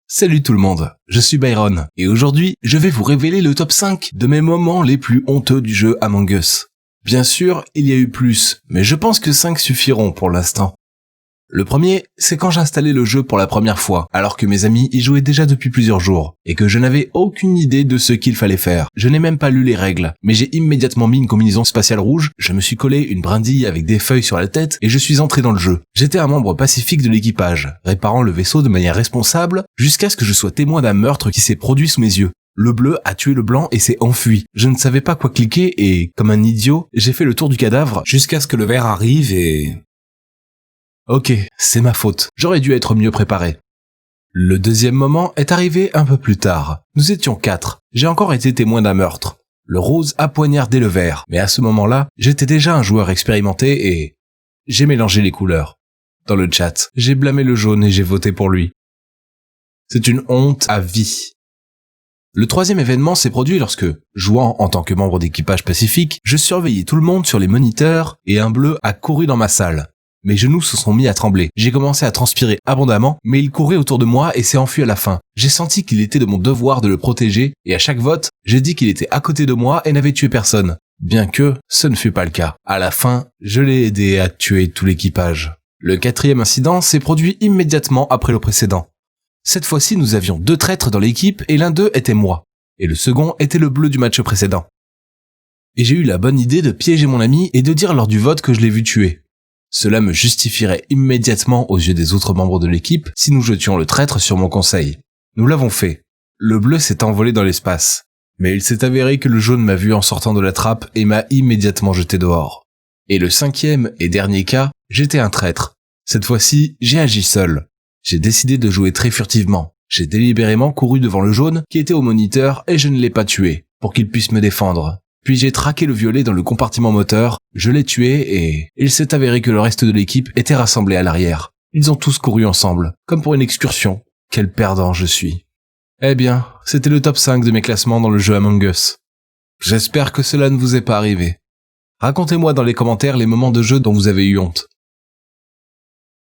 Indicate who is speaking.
Speaker 1: Salut tout le monde, je suis Byron, et aujourd'hui, je vais vous révéler le top 5 de mes moments les plus honteux du jeu Among Us. Bien sûr, il y a eu plus, mais je pense que 5 suffiront pour l'instant. Le premier, c'est quand j'installais le jeu pour la première fois, alors que mes amis y jouaient déjà depuis plusieurs jours, et que je n'avais aucune idée de ce qu'il fallait faire. Je n'ai même pas lu les règles, mais j'ai immédiatement mis une combinaison spatiale rouge, je me suis collé une brindille avec des feuilles sur la tête, et je suis entré dans le jeu. J'étais un membre pacifique de l'équipage, réparant le vaisseau de manière responsable, jusqu'à ce que je sois témoin d'un meurtre qui s'est produit sous mes yeux. Le bleu a tué le blanc et s'est enfui. Je ne savais pas quoi cliquer et, comme un idiot, j'ai fait le tour du cadavre jusqu'à ce que le vert arrive et... Ok, c'est ma faute. J'aurais dû être mieux préparé. Le deuxième moment est arrivé un peu plus tard. Nous étions 4. J'ai encore été témoin d'un meurtre. Le rose a poignardé le vert, mais à ce moment-là, j'étais déjà un joueur expérimenté et... j'ai mélangé les couleurs. Dans le chat, j'ai blâmé le jaune et j'ai voté pour lui. C'est une honte à vie. Le troisième événement s'est produit lorsque, jouant en tant que membre d'équipage pacifique, je surveillais tout le monde sur les moniteurs et un bleu a couru dans ma salle. Mes genoux se sont mis à trembler. J'ai commencé à transpirer abondamment, mais il courait autour de moi et s'est enfui à la fin. J'ai senti qu'il était de mon devoir de le protéger, et à chaque vote, j'ai dit qu'il était à côté de moi et n'avait tué personne. Bien que, ce ne fut pas le cas. À la fin, je l'ai aidé à tuer tout l'équipage. Le quatrième incident s'est produit immédiatement après le précédent. Cette fois-ci, nous avions 2 traîtres dans l'équipe et l'un d'eux était moi. Et le second était le bleu du match précédent. Et j'ai eu la bonne idée de piéger mon ami et de dire lors du vote que je l'ai vu tuer. Cela me justifierait immédiatement aux yeux des autres membres de l'équipe si nous jetions le traître sur mon conseil. Nous l'avons fait. Le bleu s'est envolé dans l'espace. Mais il s'est avéré que le jaune m'a vu en sortant de la trappe et m'a immédiatement jeté dehors. Et le cinquième et dernier cas, j'étais un traître. Cette fois-ci, j'ai agi seul. J'ai décidé de jouer très furtivement. J'ai délibérément couru devant le jaune qui était au moniteur et je ne l'ai pas tué, pour qu'il puisse me défendre. Puis j'ai traqué le violet dans le compartiment moteur, je l'ai tué et il s'est avéré que le reste de l'équipe était rassemblé à l'arrière. Ils ont tous couru ensemble, comme pour une excursion. Quel perdant je suis. Eh bien, c'était le top 5 de mes classements dans le jeu Among Us. J'espère que cela ne vous est pas arrivé. Racontez-moi dans les commentaires les moments de jeu dont vous avez eu honte.